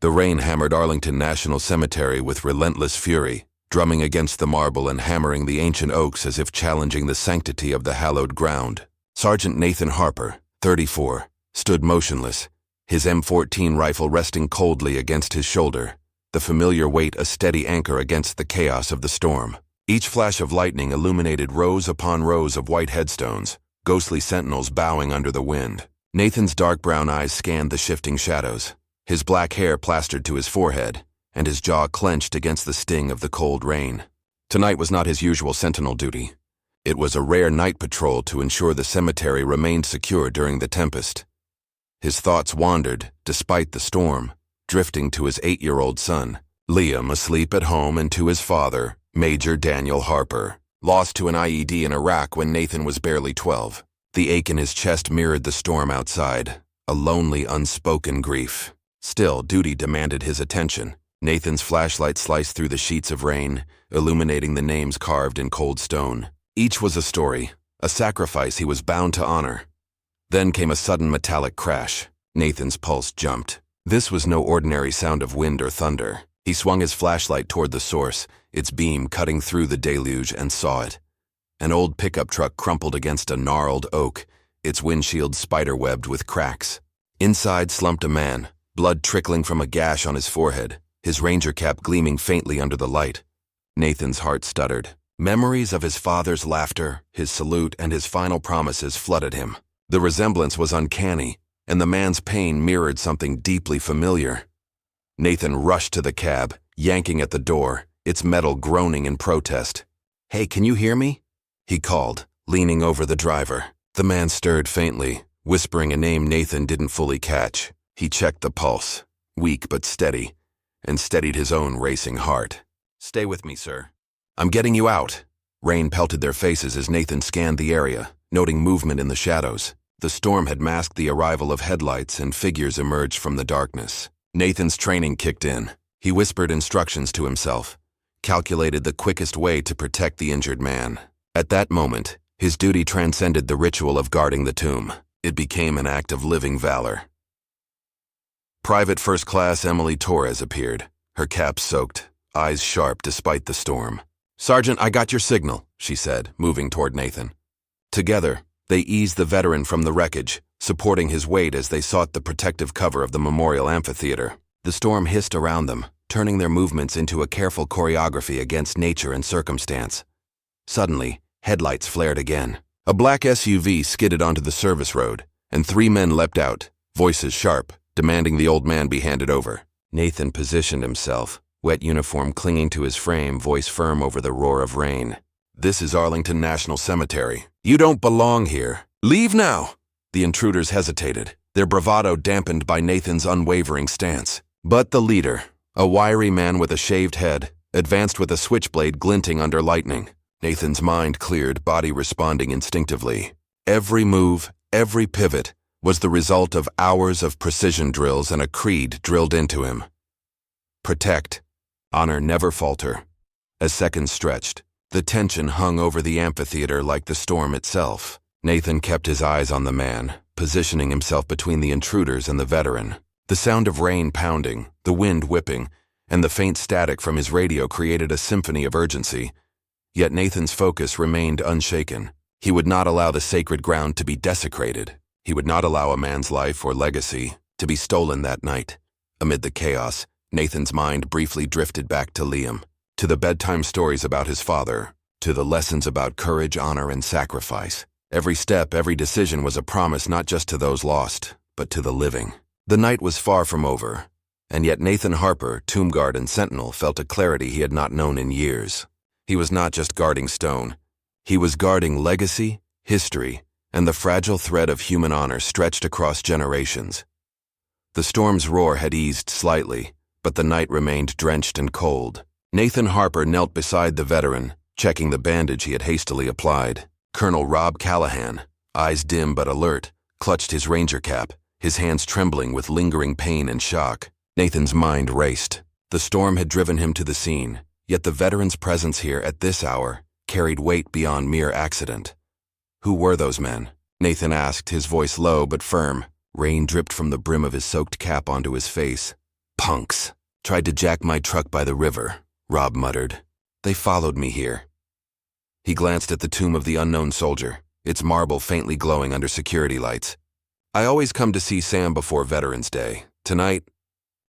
The rain hammered Arlington National Cemetery with relentless fury, drumming against the marble and hammering the ancient oaks as if challenging the sanctity of the hallowed ground. Sergeant Nathan Harper, 34, stood motionless, his M14 rifle resting coldly against his shoulder, the familiar weight a steady anchor against the chaos of the storm. Each flash of lightning illuminated rows upon rows of white headstones, ghostly sentinels bowing under the wind. Nathan's dark brown eyes scanned the shifting shadows, his black hair plastered to his forehead, and his jaw clenched against the sting of the cold rain. Tonight was not his usual sentinel duty. It was a rare night patrol to ensure the cemetery remained secure during the tempest. His thoughts wandered, despite the storm, drifting to his 8-year-old son, Liam, asleep at home, and to his father, Major Daniel Harper, lost to an IED in Iraq when Nathan was barely 12. The ache in his chest mirrored the storm outside, a lonely, unspoken grief. Still, duty demanded his attention. Nathan's flashlight sliced through the sheets of rain, illuminating the names carved in cold stone. Each was a story, a sacrifice he was bound to honor. Then came a sudden metallic crash. Nathan's pulse jumped. This was no ordinary sound of wind or thunder. He swung his flashlight toward the source, its beam cutting through the deluge, and saw it. An old pickup truck crumpled against a gnarled oak, its windshield spiderwebbed with cracks. Inside slumped a man, blood trickling from a gash on his forehead, his ranger cap gleaming faintly under the light. Nathan's heart stuttered. Memories of his father's laughter, his salute, and his final promises flooded him. The resemblance was uncanny, and the man's pain mirrored something deeply familiar. Nathan rushed to the cab, yanking at the door, its metal groaning in protest. "Hey, can you hear me?" he called, leaning over the driver. The man stirred faintly, whispering a name Nathan didn't fully catch. He checked the pulse, weak but steady, and steadied his own racing heart. "Stay with me, sir. I'm getting you out." Rain pelted their faces as Nathan scanned the area, noting movement in the shadows. The storm had masked the arrival of headlights, and figures emerged from the darkness. Nathan's training kicked in. He whispered instructions to himself, calculated the quickest way to protect the injured man. At that moment, his duty transcended the ritual of guarding the tomb. It became an act of living valor. Private First Class Emily Torres appeared, her cap soaked, eyes sharp despite the storm. "Sergeant, I got your signal," she said, moving toward Nathan. Together, they eased the veteran from the wreckage, supporting his weight as they sought the protective cover of the memorial amphitheater. The storm hissed around them, turning their movements into a careful choreography against nature and circumstance. Suddenly, headlights flared again. A black SUV skidded onto the service road, and 3 men leapt out, voices sharp, demanding the old man be handed over. Nathan positioned himself, wet uniform clinging to his frame, voice firm over the roar of rain. "This is Arlington National Cemetery. You don't belong here. Leave now." The intruders hesitated, their bravado dampened by Nathan's unwavering stance. But the leader, a wiry man with a shaved head, advanced with a switchblade glinting under lightning. Nathan's mind cleared, body responding instinctively. Every move, every pivot, was the result of hours of precision drills and a creed drilled into him. Protect. Honor, never falter. As seconds stretched, the tension hung over the amphitheater like the storm itself. Nathan kept his eyes on the man, positioning himself between the intruders and the veteran. The sound of rain pounding, the wind whipping, and the faint static from his radio created a symphony of urgency. Yet Nathan's focus remained unshaken. He would not allow the sacred ground to be desecrated. He would not allow a man's life or legacy to be stolen that night. Amid the chaos, Nathan's mind briefly drifted back to Liam, to the bedtime stories about his father, to the lessons about courage, honor, and sacrifice. Every step, every decision was a promise not just to those lost, but to the living. The night was far from over, and yet Nathan Harper, tomb guard and sentinel, felt a clarity he had not known in years. He was not just guarding stone. He was guarding legacy, history, and the fragile thread of human honor stretched across generations. The storm's roar had eased slightly, but the night remained drenched and cold. Nathan Harper knelt beside the veteran, checking the bandage he had hastily applied. Colonel Rob Callahan, eyes dim but alert, clutched his ranger cap, his hands trembling with lingering pain and shock. Nathan's mind raced. The storm had driven him to the scene, yet the veteran's presence here at this hour carried weight beyond mere accident. Who were those men? Nathan asked, his voice low but firm. Rain dripped from the brim of his soaked cap onto his face. Punks. Tried to jack my truck by the river, Rob muttered. They followed me here. He glanced at the tomb of the unknown soldier, its marble faintly glowing under security lights. I always come to see Sam before Veterans Day. Tonight,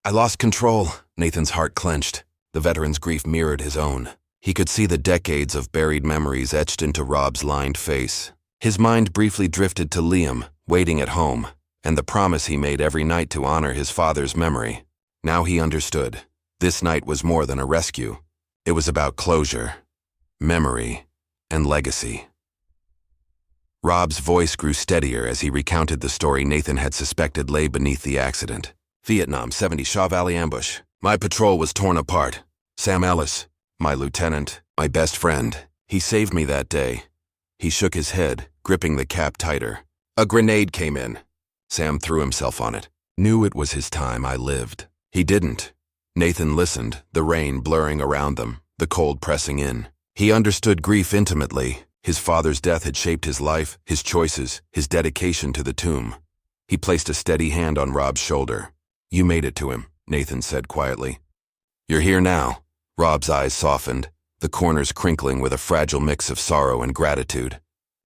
I lost control. Nathan's heart clenched. The veteran's grief mirrored his own. He could see the decades of buried memories etched into Rob's lined face. His mind briefly drifted to Liam, waiting at home, and the promise he made every night to honor his father's memory. Now he understood. This night was more than a rescue. It was about closure, memory, and legacy. Rob's voice grew steadier as he recounted the story Nathan had suspected lay beneath the accident. Vietnam 70 Shaw Valley ambush. My patrol was torn apart. Sam Ellis, my lieutenant, my best friend, he saved me that day. He shook his head, gripping the cap tighter. A grenade came in. Sam threw himself on it. Knew it was his time. I lived. He didn't. Nathan listened, the rain blurring around them, the cold pressing in. He understood grief intimately. His father's death had shaped his life, his choices, his dedication to the tomb. He placed a steady hand on Rob's shoulder. You made it to him, Nathan said quietly. You're here now. Rob's eyes softened, the corners crinkling with a fragile mix of sorrow and gratitude.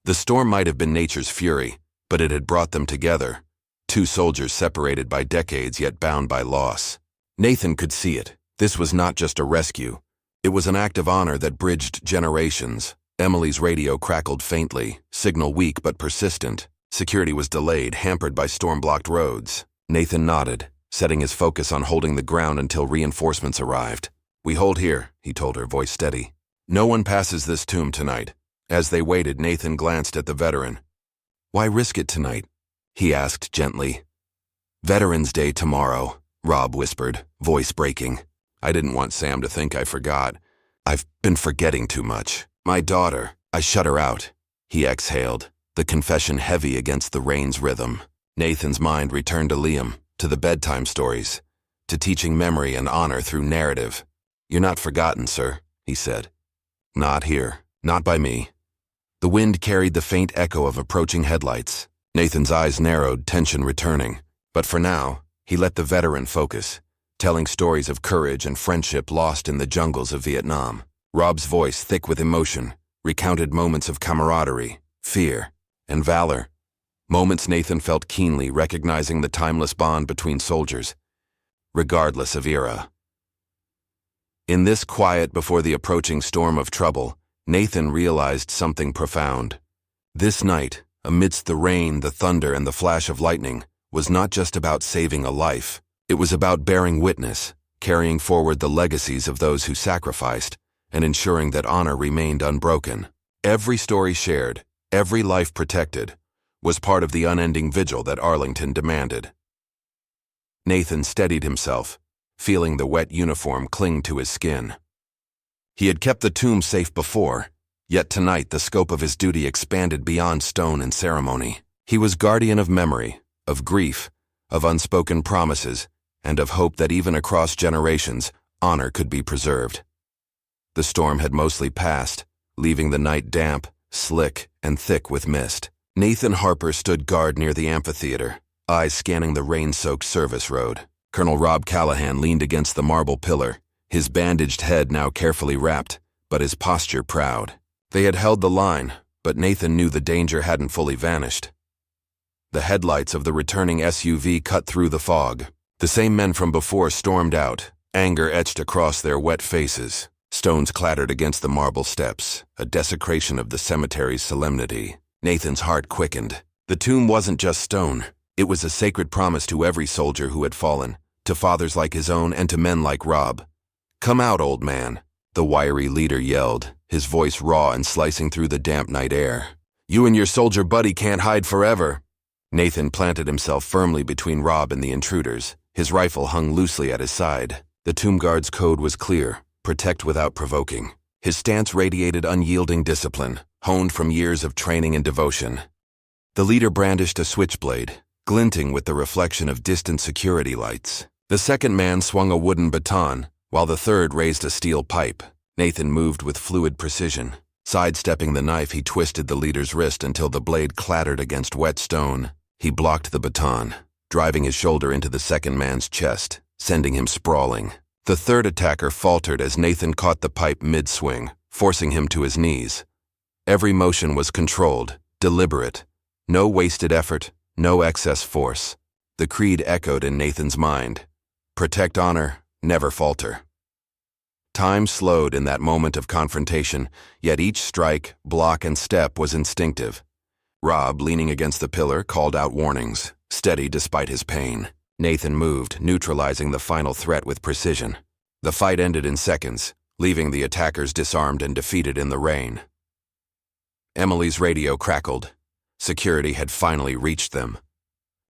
The storm might have been nature's fury, but it had brought them together. Two soldiers separated by decades yet bound by loss. Nathan could see it. This was not just a rescue. It was an act of honor that bridged generations. Emily's radio crackled faintly, signal weak but persistent. Security was delayed, hampered by storm-blocked roads. Nathan nodded, setting his focus on holding the ground until reinforcements arrived. We hold here, he told her, voice steady. No one passes this tomb tonight. As they waited, Nathan glanced at the veteran. Why risk it tonight? He asked gently. Veterans Day tomorrow, Rob whispered, voice breaking. I didn't want Sam to think I forgot. I've been forgetting too much. My daughter, I shut her out. He exhaled, the confession heavy against the rain's rhythm. Nathan's mind returned to Liam, to the bedtime stories, to teaching memory and honor through narrative. You're not forgotten, sir, he said. Not here, not by me. The wind carried the faint echo of approaching headlights. Nathan's eyes narrowed, tension returning. But for now, he let the veteran focus, telling stories of courage and friendship lost in the jungles of Vietnam. Rob's voice, thick with emotion, recounted moments of camaraderie, fear, and valor. Moments Nathan felt keenly, recognizing the timeless bond between soldiers, regardless of era. In this quiet before the approaching storm of trouble, Nathan realized something profound. This night, amidst the rain, the thunder, and the flash of lightning, was not just about saving a life. It was about bearing witness, carrying forward the legacies of those who sacrificed, and ensuring that honor remained unbroken. Every story shared, every life protected, was part of the unending vigil that Arlington demanded. Nathan steadied himself, feeling the wet uniform cling to his skin. He had kept the tomb safe before, yet tonight the scope of his duty expanded beyond stone and ceremony. He was guardian of memory, of grief, of unspoken promises, and of hope that even across generations, honor could be preserved. The storm had mostly passed, leaving the night damp, slick, and thick with mist. Nathan Harper stood guard near the amphitheater, eyes scanning the rain-soaked service road. Colonel Rob Callahan leaned against the marble pillar, his bandaged head now carefully wrapped, but his posture proud. They had held the line, but Nathan knew the danger hadn't fully vanished. The headlights of the returning SUV cut through the fog. The same men from before stormed out, anger etched across their wet faces. Stones clattered against the marble steps, a desecration of the cemetery's solemnity. Nathan's heart quickened. The tomb wasn't just stone. It was a sacred promise to every soldier who had fallen, to fathers like his own and to men like Rob. Come out, old man, the wiry leader yelled, his voice raw and slicing through the damp night air. You and your soldier buddy can't hide forever. Nathan planted himself firmly between Rob and the intruders. His rifle hung loosely at his side. The tomb guard's code was clear. Protect without provoking. His stance radiated unyielding discipline, honed from years of training and devotion. The leader brandished a switchblade, glinting with the reflection of distant security lights. The second man swung a wooden baton, while the third raised a steel pipe. Nathan moved with fluid precision. Sidestepping the knife, he twisted the leader's wrist until the blade clattered against wet stone. He blocked the baton, driving his shoulder into the second man's chest. sending him sprawling. The third attacker faltered as Nathan caught the pipe mid-swing, forcing him to his knees. Every motion was controlled, deliberate. No wasted effort, no excess force. The creed echoed in Nathan's mind. Protect honor, never falter. Time slowed in that moment of confrontation, yet each strike, block, and step was instinctive. Rob, leaning against the pillar, called out warnings, steady despite his pain. Nathan moved, neutralizing the final threat with precision. The fight ended in seconds, leaving the attackers disarmed and defeated in the rain. Emily's radio crackled. Security had finally reached them.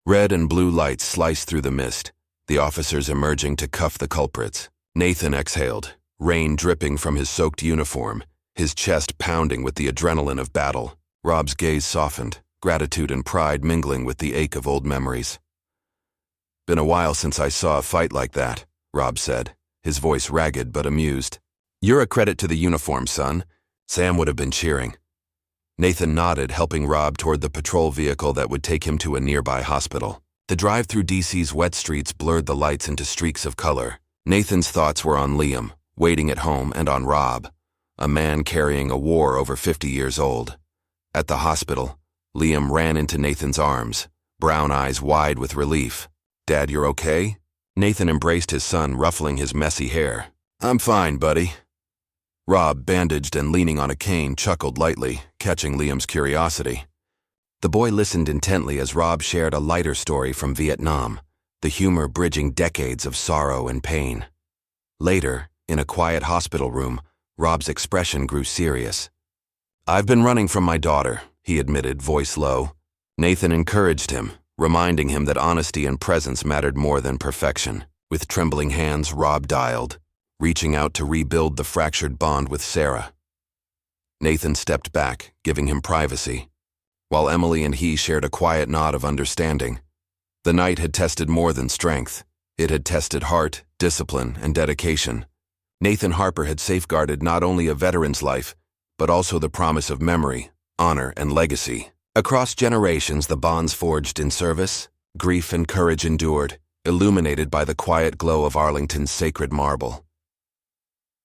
Red and blue lights sliced through the mist, the officers emerging to cuff the culprits. Nathan exhaled, rain dripping from his soaked uniform, his chest pounding with the adrenaline of battle. Rob's gaze softened, gratitude and pride mingling with the ache of old memories. "Been a while since I saw a fight like that," Rob said, his voice ragged but amused. "You're a credit to the uniform, son." Sam would have been cheering. Nathan nodded, helping Rob toward the patrol vehicle that would take him to a nearby hospital. The drive through DC's wet streets blurred the lights into streaks of color. Nathan's thoughts were on Liam, waiting at home, and on Rob, a man carrying a war over 50 years old. At the hospital, Liam ran into Nathan's arms, brown eyes wide with relief. "Dad, you're okay?" Nathan embraced his son, ruffling his messy hair. "I'm fine, buddy." Rob, bandaged and leaning on a cane, chuckled lightly, catching Liam's curiosity. The boy listened intently as Rob shared a lighter story from Vietnam, the humor bridging decades of sorrow and pain. Later, in a quiet hospital room, Rob's expression grew serious. "I've been running from my daughter," he admitted, voice low. Nathan encouraged him, reminding him that honesty and presence mattered more than perfection. With trembling hands, Rob dialed, reaching out to rebuild the fractured bond with Sarah. Nathan stepped back, giving him privacy, while Emily and he shared a quiet nod of understanding. The night had tested more than strength. It had tested heart, discipline, and dedication. Nathan Harper had safeguarded not only a veteran's life, but also the promise of memory, honor, and legacy. Across generations, the bonds forged in service, grief and courage endured, illuminated by the quiet glow of Arlington's sacred marble.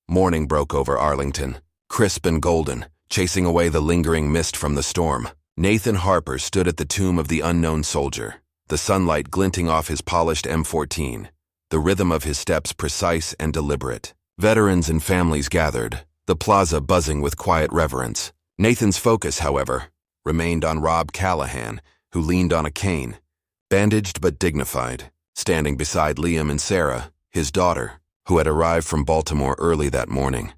Morning broke over Arlington, crisp and golden, chasing away the lingering mist from the storm. Nathan Harper stood at the tomb of the unknown soldier, the sunlight glinting off his polished M14, the rhythm of his steps precise and deliberate. Veterans and families gathered, the plaza buzzing with quiet reverence. Nathan's focus, however, remained on Rob Callahan, who leaned on a cane, bandaged but dignified, standing beside Liam and Sarah, his daughter, who had arrived from Baltimore early that morning.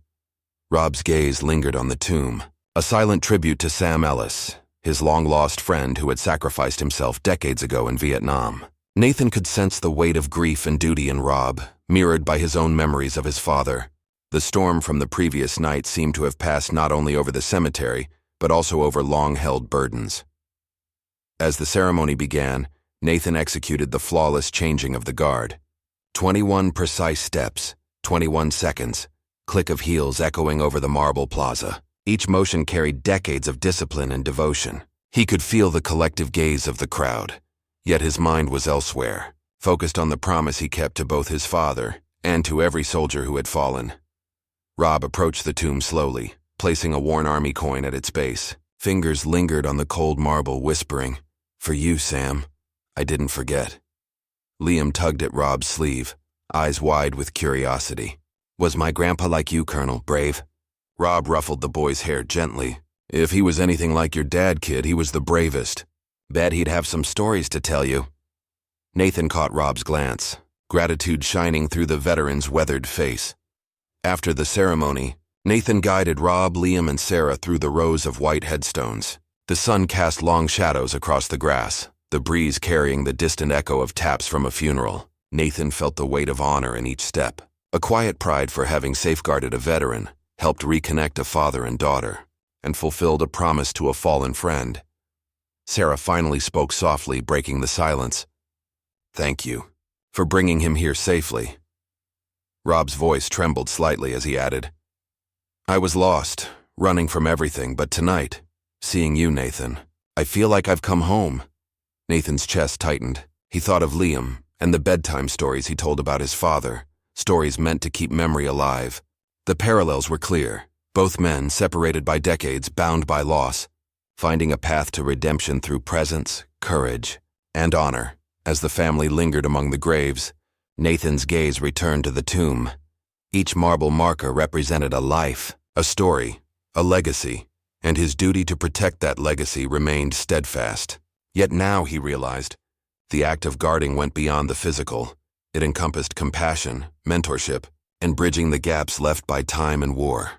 Rob's gaze lingered on the tomb, a silent tribute to Sam Ellis, his long-lost friend who had sacrificed himself decades ago in Vietnam. Nathan could sense the weight of grief and duty in Rob, mirrored by his own memories of his father. The storm from the previous night seemed to have passed not only over the cemetery, but also over long-held burdens. As the ceremony began, Nathan executed the flawless changing of the guard. 21 precise steps, 21 seconds, click of heels echoing over the marble plaza. Each motion carried decades of discipline and devotion. He could feel the collective gaze of the crowd, yet his mind was elsewhere, focused on the promise he kept to both his father and to every soldier who had fallen. Rob approached the tomb slowly, placing a worn army coin at its base. Fingers lingered on the cold marble, whispering, "For you, Sam, I didn't forget." Liam tugged at Rob's sleeve, eyes wide with curiosity. "Was my grandpa like you, Colonel, brave?" Rob ruffled the boy's hair gently. "If he was anything like your dad, kid, he was the bravest. Bet he'd have some stories to tell you." Nathan caught Rob's glance, gratitude shining through the veteran's weathered face. After the ceremony, Nathan guided Rob, Liam, and Sarah through the rows of white headstones. The sun cast long shadows across the grass, the breeze carrying the distant echo of taps from a funeral. Nathan felt the weight of honor in each step. A quiet pride for having safeguarded a veteran, helped reconnect a father and daughter, and fulfilled a promise to a fallen friend. Sarah finally spoke softly, breaking the silence. "Thank you for bringing him here safely." Rob's voice trembled slightly as he added, "I was lost, running from everything, but tonight, seeing you, Nathan, I feel like I've come home." Nathan's chest tightened. He thought of Liam and the bedtime stories he told about his father, stories meant to keep memory alive. The parallels were clear. Both men, separated by decades, bound by loss, finding a path to redemption through presence, courage, and honor. As the family lingered among the graves, Nathan's gaze returned to the tomb. Each marble marker represented a life, a story, a legacy, and his duty to protect that legacy remained steadfast. Yet now, he realized, the act of guarding went beyond the physical. It encompassed compassion, mentorship, and bridging the gaps left by time and war.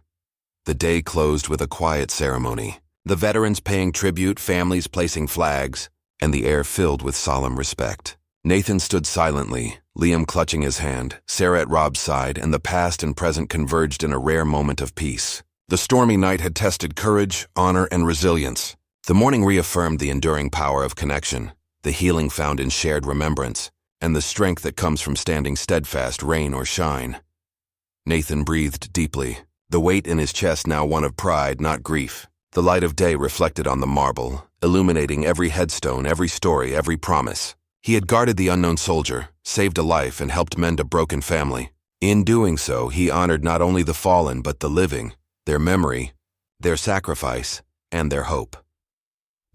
The day closed with a quiet ceremony, the veterans paying tribute, families placing flags, and the air filled with solemn respect. Nathan stood silently, Liam clutching his hand, Sarah at Rob's side, and the past and present converged in a rare moment of peace. The stormy night had tested courage, honor, and resilience. The morning reaffirmed the enduring power of connection, the healing found in shared remembrance, and the strength that comes from standing steadfast, rain or shine. Nathan breathed deeply, the weight in his chest now one of pride, not grief. The light of day reflected on the marble, illuminating every headstone, every story, every promise. He had guarded the unknown soldier, saved a life, and helped mend a broken family. In doing so, he honored not only the fallen but the living, their memory, their sacrifice, and their hope.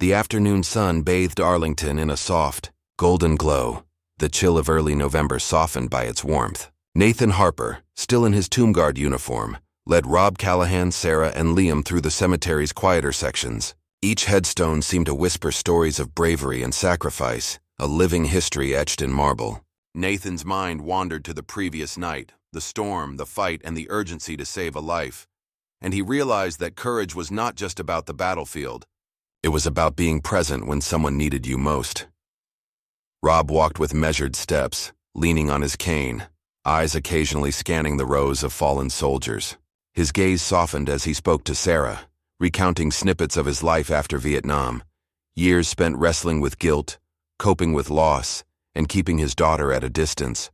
The afternoon sun bathed Arlington in a soft, golden glow, the chill of early November softened by its warmth. Nathan Harper, still in his tomb guard uniform, led Rob Callahan, Sarah, and Liam through the cemetery's quieter sections. Each headstone seemed to whisper stories of bravery and sacrifice, a living history etched in marble. Nathan's mind wandered to the previous night, the storm, the fight, and the urgency to save a life. And he realized that courage was not just about the battlefield. It was about being present when someone needed you most. Rob walked with measured steps, leaning on his cane, eyes occasionally scanning the rows of fallen soldiers. His gaze softened as he spoke to Sarah, recounting snippets of his life after Vietnam, years spent wrestling with guilt, coping with loss, and keeping his daughter at a distance.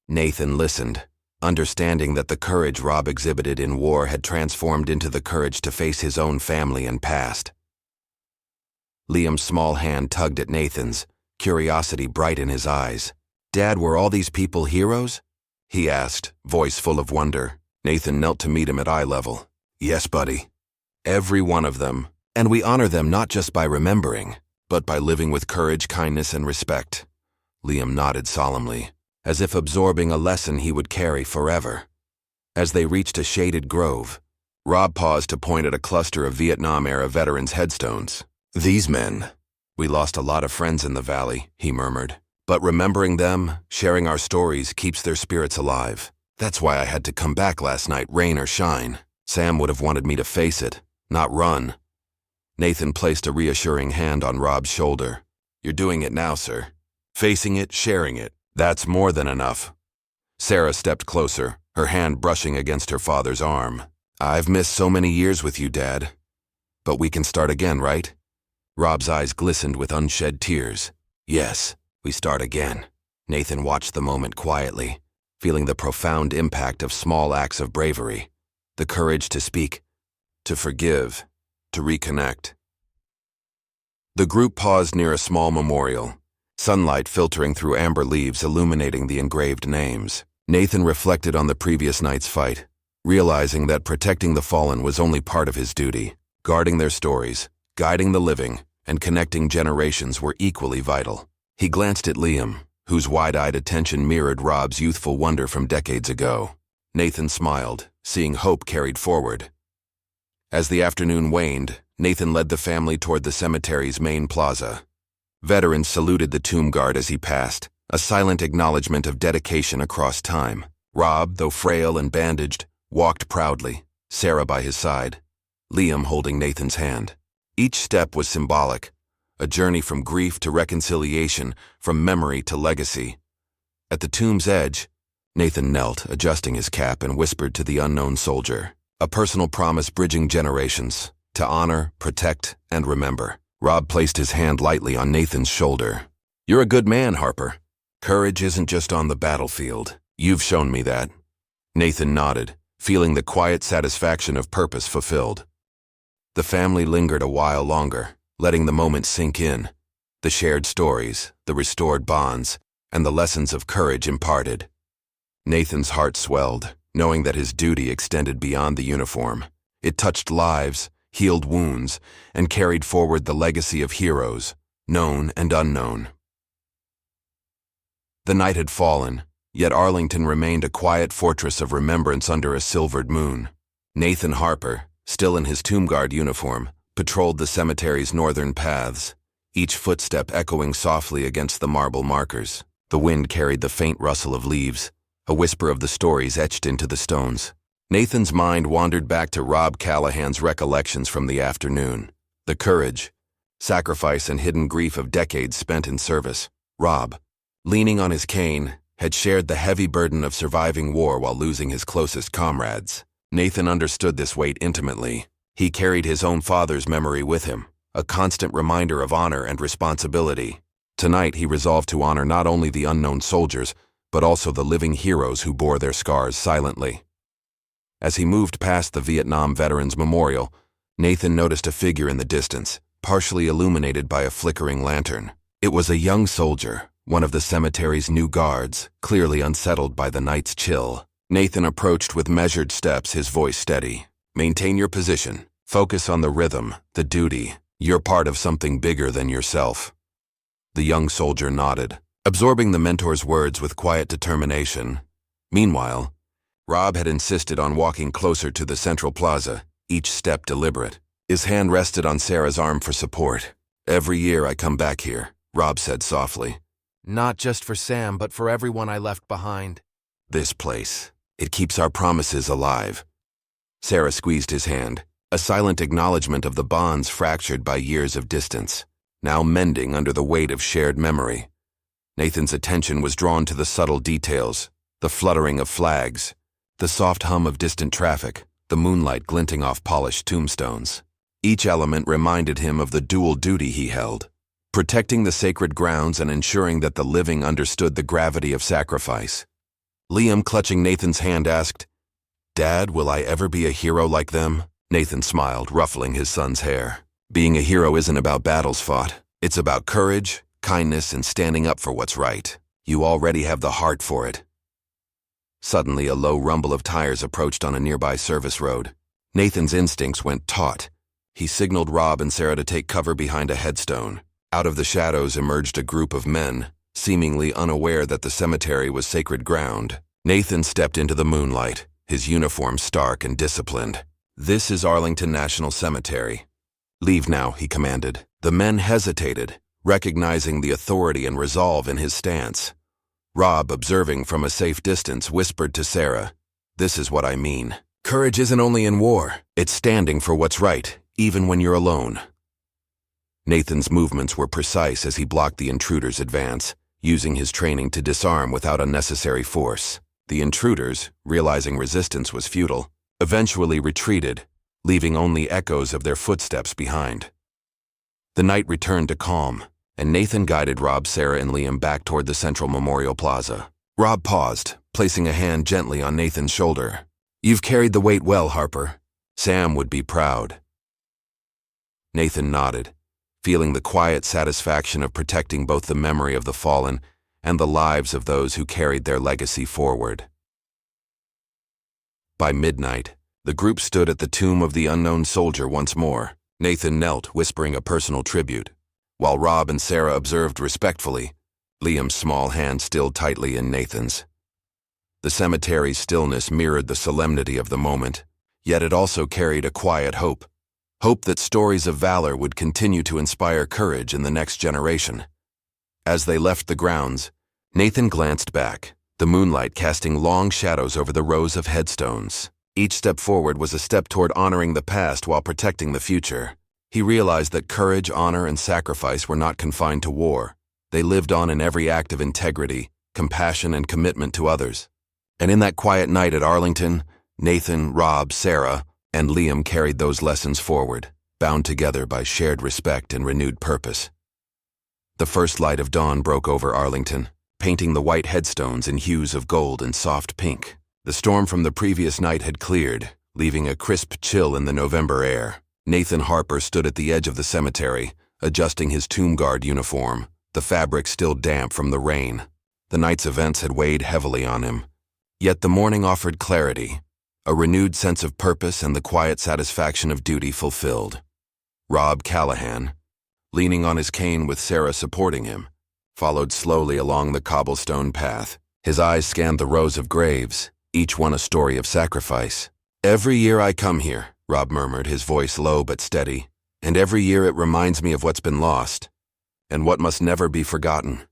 Nathan listened, understanding that the courage Rob exhibited in war had transformed into the courage to face his own family and past. Liam's small hand tugged at Nathan's, curiosity bright in his eyes. "Dad, were all these people heroes?" he asked, voice full of wonder. Nathan knelt to meet him at eye level. "Yes, buddy. Every one of them. And we honor them not just by remembering, but by living with courage, kindness, and respect." Liam nodded solemnly, as if absorbing a lesson he would carry forever. As they reached a shaded grove, Rob paused to point at a cluster of Vietnam-era veterans' headstones. "These men. We lost a lot of friends in the valley," he murmured. "But remembering them, sharing our stories, keeps their spirits alive. That's why I had to come back last night, rain or shine. Sam would have wanted me to face it, not run." Nathan placed a reassuring hand on Rob's shoulder. "You're doing it now, sir. Facing it, sharing it. That's more than enough." Sarah stepped closer, her hand brushing against her father's arm. "I've missed so many years with you, Dad. But we can start again, right?" Rob's eyes glistened with unshed tears. "Yes, we start again." Nathan watched the moment quietly, feeling the profound impact of small acts of bravery, the courage to speak, to forgive, to reconnect. The group paused near a small memorial, sunlight filtering through amber leaves illuminating the engraved names. Nathan reflected on the previous night's fight, realizing that protecting the fallen was only part of his duty. Guarding their stories, guiding the living, and connecting generations were equally vital. He glanced at Liam, whose wide-eyed attention mirrored Rob's youthful wonder from decades ago. Nathan smiled, seeing hope carried forward. As the afternoon waned, Nathan led the family toward the cemetery's main plaza. Veterans saluted the tomb guard as he passed, a silent acknowledgement of dedication across time. Rob, though frail and bandaged, walked proudly, Sarah by his side, Liam holding Nathan's hand. Each step was symbolic, a journey from grief to reconciliation, from memory to legacy. At the tomb's edge, Nathan knelt, adjusting his cap, and whispered to the unknown soldier, a personal promise bridging generations, to honor, protect, and remember. Rob placed his hand lightly on Nathan's shoulder. "You're a good man, Harper. Courage isn't just on the battlefield. You've shown me that." Nathan nodded, feeling the quiet satisfaction of purpose fulfilled. The family lingered a while longer, letting the moment sink in. The shared stories, the restored bonds, and the lessons of courage imparted. Nathan's heart swelled, knowing that his duty extended beyond the uniform. It touched lives, healed wounds, and carried forward the legacy of heroes, known and unknown. The night had fallen, yet Arlington remained a quiet fortress of remembrance under a silvered moon. Nathan Harper, still in his Tomb Guard uniform, patrolled the cemetery's northern paths, each footstep echoing softly against the marble markers. The wind carried the faint rustle of leaves, a whisper of the stories etched into the stones. Nathan's mind wandered back to Rob Callahan's recollections from the afternoon. The courage, sacrifice, and hidden grief of decades spent in service. Rob, leaning on his cane, had shared the heavy burden of surviving war while losing his closest comrades. Nathan understood this weight intimately. He carried his own father's memory with him, a constant reminder of honor and responsibility. Tonight he resolved to honor not only the unknown soldiers, but also the living heroes who bore their scars silently. As he moved past the Vietnam Veterans Memorial, Nathan noticed a figure in the distance, partially illuminated by a flickering lantern. It was a young soldier, one of the cemetery's new guards, clearly unsettled by the night's chill. Nathan approached with measured steps, his voice steady. "Maintain your position. Focus on the rhythm, the duty. You're part of something bigger than yourself." The young soldier nodded, absorbing the mentor's words with quiet determination. Meanwhile, Rob had insisted on walking closer to the central plaza, each step deliberate. His hand rested on Sarah's arm for support. "Every year I come back here," Rob said softly. "Not just for Sam, but for everyone I left behind. This place, it keeps our promises alive." Sarah squeezed his hand, a silent acknowledgement of the bonds fractured by years of distance, now mending under the weight of shared memory. Nathan's attention was drawn to the subtle details, the fluttering of flags, the soft hum of distant traffic, the moonlight glinting off polished tombstones. Each element reminded him of the dual duty he held, protecting the sacred grounds and ensuring that the living understood the gravity of sacrifice. Liam, clutching Nathan's hand, asked, "Dad, will I ever be a hero like them?" Nathan smiled, ruffling his son's hair. "Being a hero isn't about battles fought. It's about courage, kindness, and standing up for what's right. You already have the heart for it." Suddenly, a low rumble of tires approached on a nearby service road. Nathan's instincts went taut. He signaled Rob and Sarah to take cover behind a headstone. Out of the shadows emerged a group of men, seemingly unaware that the cemetery was sacred ground. Nathan stepped into the moonlight, his uniform stark and disciplined. "This is Arlington National Cemetery. Leave now," he commanded. The men hesitated, recognizing the authority and resolve in his stance. Rob, observing from a safe distance, whispered to Sarah, "This is what I mean. Courage isn't only in war. It's standing for what's right, even when you're alone." Nathan's movements were precise as he blocked the intruder's advance, using his training to disarm without unnecessary force. The intruders, realizing resistance was futile, eventually retreated, leaving only echoes of their footsteps behind. The night returned to calm, and Nathan guided Rob, Sarah, and Liam back toward the central memorial plaza. Rob paused, placing a hand gently on Nathan's shoulder. "You've carried the weight well, Harper. Sam would be proud." Nathan nodded, feeling the quiet satisfaction of protecting both the memory of the fallen and the lives of those who carried their legacy forward. By midnight, the group stood at the tomb of the unknown soldier once more. Nathan knelt, whispering a personal tribute, while Rob and Sarah observed respectfully, Liam's small hand still tightly in Nathan's. The cemetery's stillness mirrored the solemnity of the moment, yet it also carried a quiet hope. Hope that stories of valor would continue to inspire courage in the next generation. As they left the grounds, Nathan glanced back, the moonlight casting long shadows over the rows of headstones. Each step forward was a step toward honoring the past while protecting the future. He realized that courage, honor, and sacrifice were not confined to war. They lived on in every act of integrity, compassion, and commitment to others. And in that quiet night at Arlington, Nathan, Rob, Sarah, and Liam carried those lessons forward, bound together by shared respect and renewed purpose. The first light of dawn broke over Arlington, painting the white headstones in hues of gold and soft pink. The storm from the previous night had cleared, leaving a crisp chill in the November air. Nathan Harper stood at the edge of the cemetery, adjusting his Tomb Guard uniform, the fabric still damp from the rain. The night's events had weighed heavily on him. Yet the morning offered clarity, a renewed sense of purpose and the quiet satisfaction of duty fulfilled. Rob Callahan, leaning on his cane with Sarah supporting him, followed slowly along the cobblestone path. His eyes scanned the rows of graves, each one a story of sacrifice. "Every year I come here," Rob murmured, his voice low but steady, "and every year it reminds me of what's been lost, and what must never be forgotten."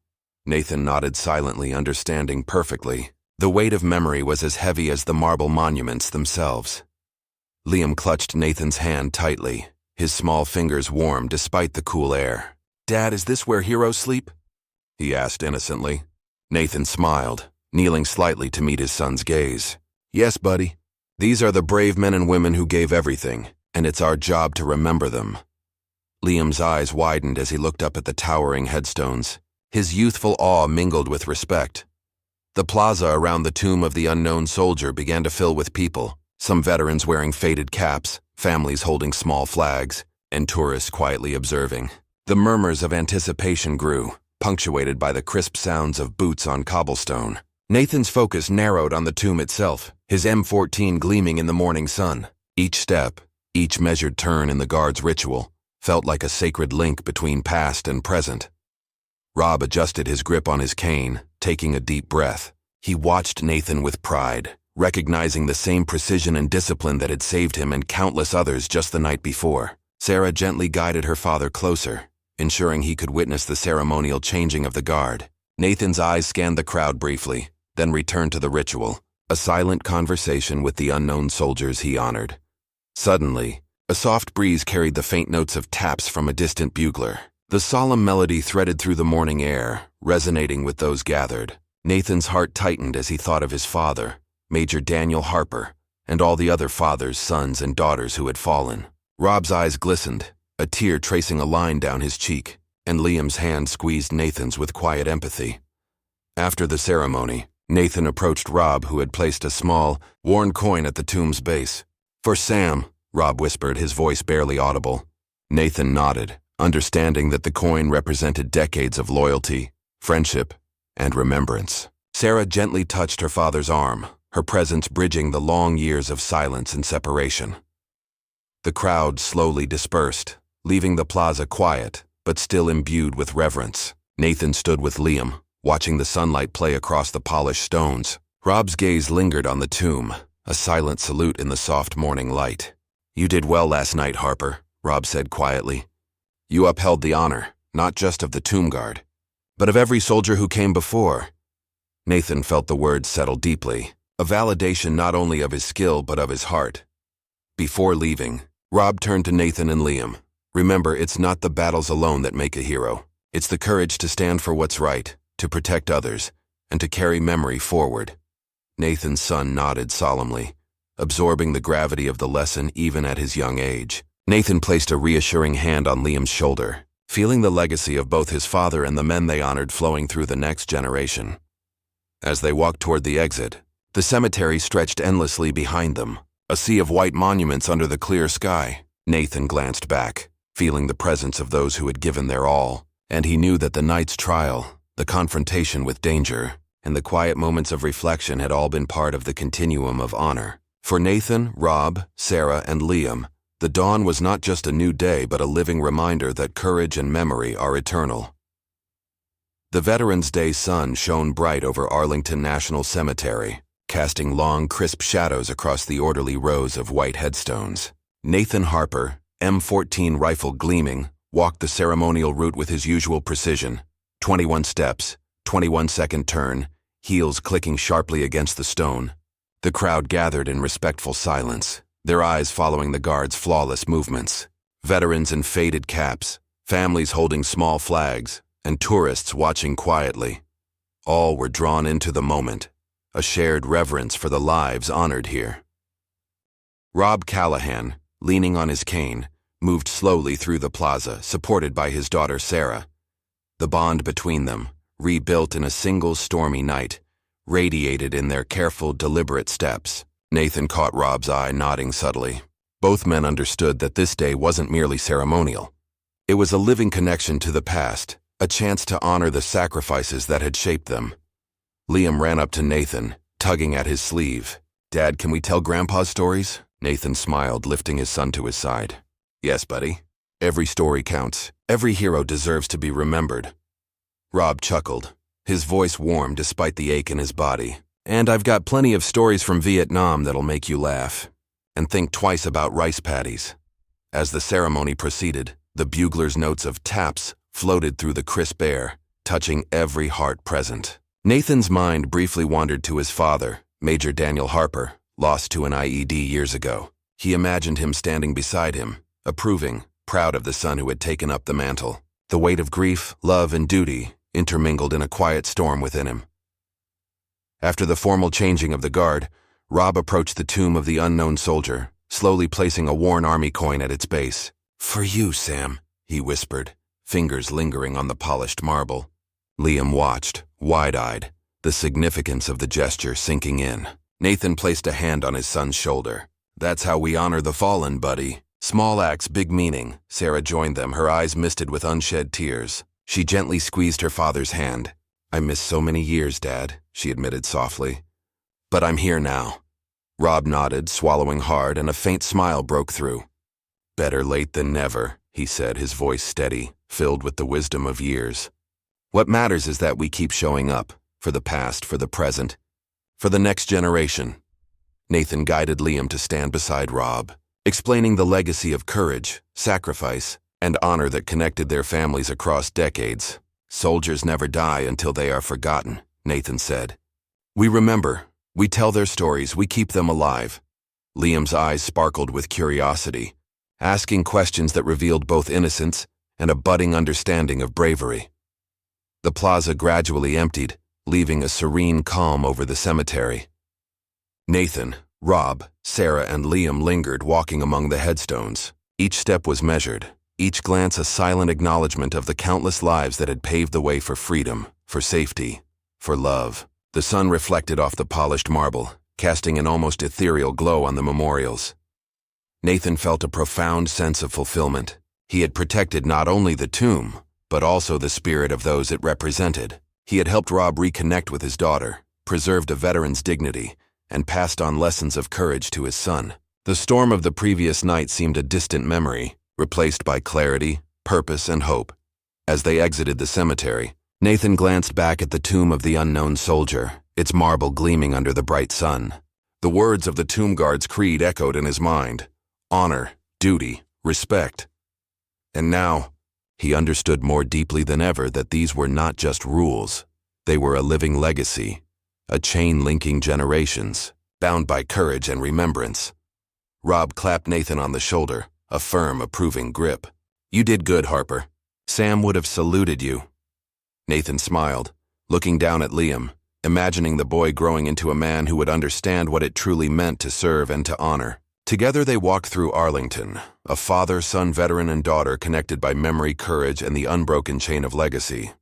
Nathan nodded silently, understanding perfectly. The weight of memory was as heavy as the marble monuments themselves. Liam clutched Nathan's hand tightly, his small fingers warm despite the cool air. "Dad, is this where heroes sleep?" he asked innocently. Nathan smiled, kneeling slightly to meet his son's gaze. "Yes, buddy. These are the brave men and women who gave everything, and it's our job to remember them." Liam's eyes widened as he looked up at the towering headstones. His youthful awe mingled with respect. The plaza around the tomb of the unknown soldier began to fill with people, some veterans wearing faded caps, families holding small flags, and tourists quietly observing. The murmurs of anticipation grew, punctuated by the crisp sounds of boots on cobblestone. Nathan's focus narrowed on the tomb itself, his M14 gleaming in the morning sun. Each step, each measured turn in the guard's ritual, felt like a sacred link between past and present. Rob adjusted his grip on his cane, taking a deep breath. He watched Nathan with pride, recognizing the same precision and discipline that had saved him and countless others just the night before. Sarah gently guided her father closer, ensuring he could witness the ceremonial changing of the guard. Nathan's eyes scanned the crowd briefly, then returned to the ritual, a silent conversation with the unknown soldiers he honored. Suddenly, a soft breeze carried the faint notes of taps from a distant bugler. The solemn melody threaded through the morning air, resonating with those gathered. Nathan's heart tightened as he thought of his father, Major Daniel Harper, and all the other fathers, sons, and daughters who had fallen. Rob's eyes glistened, a tear tracing a line down his cheek, and Liam's hand squeezed Nathan's with quiet empathy. After the ceremony, Nathan approached Rob, who had placed a small, worn coin at the tomb's base. "For Sam," Rob whispered, his voice barely audible. Nathan nodded, understanding that the coin represented decades of loyalty, friendship, and remembrance. Sarah gently touched her father's arm, her presence bridging the long years of silence and separation. The crowd slowly dispersed, leaving the plaza quiet, but still imbued with reverence. Nathan stood with Liam, watching the sunlight play across the polished stones. Rob's gaze lingered on the tomb, a silent salute in the soft morning light. "You did well last night, Harper," Rob said quietly. "You upheld the honor, not just of the tomb guard, but of every soldier who came before." Nathan felt the words settle deeply, a validation not only of his skill but of his heart. Before leaving, Rob turned to Nathan and Liam. "Remember, it's not the battles alone that make a hero. It's the courage to stand for what's right, to protect others, and to carry memory forward." Nathan's son nodded solemnly, absorbing the gravity of the lesson even at his young age. Nathan placed a reassuring hand on Liam's shoulder, feeling the legacy of both his father and the men they honored flowing through the next generation. As they walked toward the exit, the cemetery stretched endlessly behind them, a sea of white monuments under the clear sky. Nathan glanced back, feeling the presence of those who had given their all, and he knew that the night's trial, the confrontation with danger, and the quiet moments of reflection had all been part of the continuum of honor. For Nathan, Rob, Sarah, and Liam, the dawn was not just a new day but a living reminder that courage and memory are eternal. The Veterans Day sun shone bright over Arlington National Cemetery, casting long, crisp shadows across the orderly rows of white headstones. Nathan Harper, M14 rifle gleaming, walked the ceremonial route with his usual precision. 21 steps, 21-second turn, heels clicking sharply against the stone. The crowd gathered in respectful silence, their eyes following the guard's flawless movements. Veterans in faded caps, families holding small flags, and tourists watching quietly. All were drawn into the moment, a shared reverence for the lives honored here. Rob Callahan, leaning on his cane, moved slowly through the plaza, supported by his daughter Sarah. The bond between them, rebuilt in a single stormy night, radiated in their careful, deliberate steps. Nathan caught Rob's eye, nodding subtly. Both men understood that this day wasn't merely ceremonial. It was a living connection to the past, a chance to honor the sacrifices that had shaped them. Liam ran up to Nathan, tugging at his sleeve. "Dad, can we tell Grandpa's stories?" Nathan smiled, lifting his son to his side. "Yes, buddy. Every story counts. Every hero deserves to be remembered." Rob chuckled. His voice warmed despite the ache in his body. "And I've got plenty of stories from Vietnam that'll make you laugh. And think twice about rice paddies." As the ceremony proceeded, the buglers' notes of taps floated through the crisp air, touching every heart present. Nathan's mind briefly wandered to his father, Major Daniel Harper, lost to an IED years ago. He imagined him standing beside him, approving, proud of the son who had taken up the mantle. The weight of grief, love, and duty intermingled in a quiet storm within him. After the formal changing of the guard, Rob approached the tomb of the unknown soldier, slowly placing a worn army coin at its base. "For you, Sam," he whispered, fingers lingering on the polished marble. Liam watched, wide-eyed, the significance of the gesture sinking in. Nathan placed a hand on his son's shoulder. "That's how we honor the fallen, buddy. Small acts, big meaning." Sarah joined them, her eyes misted with unshed tears. She gently squeezed her father's hand. "I missed so many years, Dad," she admitted softly. "But I'm here now." Rob nodded, swallowing hard, and a faint smile broke through. "Better late than never," he said, his voice steady, filled with the wisdom of years. "What matters is that we keep showing up, for the past, for the present, for the next generation." Nathan guided Liam to stand beside Rob, explaining the legacy of courage, sacrifice, and honor that connected their families across decades. "Soldiers never die until they are forgotten," Nathan said. "We remember, we tell their stories, we keep them alive." Liam's eyes sparkled with curiosity, asking questions that revealed both innocence and a budding understanding of bravery. The plaza gradually emptied, leaving a serene calm over the cemetery. Nathan, Rob, Sarah, and Liam lingered, walking among the headstones. Each step was measured, each glance a silent acknowledgement of the countless lives that had paved the way for freedom, for safety, for love. The sun reflected off the polished marble, casting an almost ethereal glow on the memorials. Nathan felt a profound sense of fulfillment. He had protected not only the tomb, but also the spirit of those it represented. He had helped Rob reconnect with his daughter, preserved a veteran's dignity, and passed on lessons of courage to his son. The storm of the previous night seemed a distant memory, replaced by clarity, purpose, and hope. As they exited the cemetery, Nathan glanced back at the tomb of the unknown soldier, its marble gleaming under the bright sun. The words of the tomb guard's creed echoed in his mind: honor, duty, respect. And now, he understood more deeply than ever that these were not just rules. They were a living legacy, a chain linking generations, bound by courage and remembrance. Rob clapped Nathan on the shoulder, a firm, approving grip. "You did good, Harper. Sam would have saluted you." Nathan smiled, looking down at Liam, imagining the boy growing into a man who would understand what it truly meant to serve and to honor. Together they walked through Arlington, a father, son, veteran, and daughter connected by memory, courage, and the unbroken chain of legacy.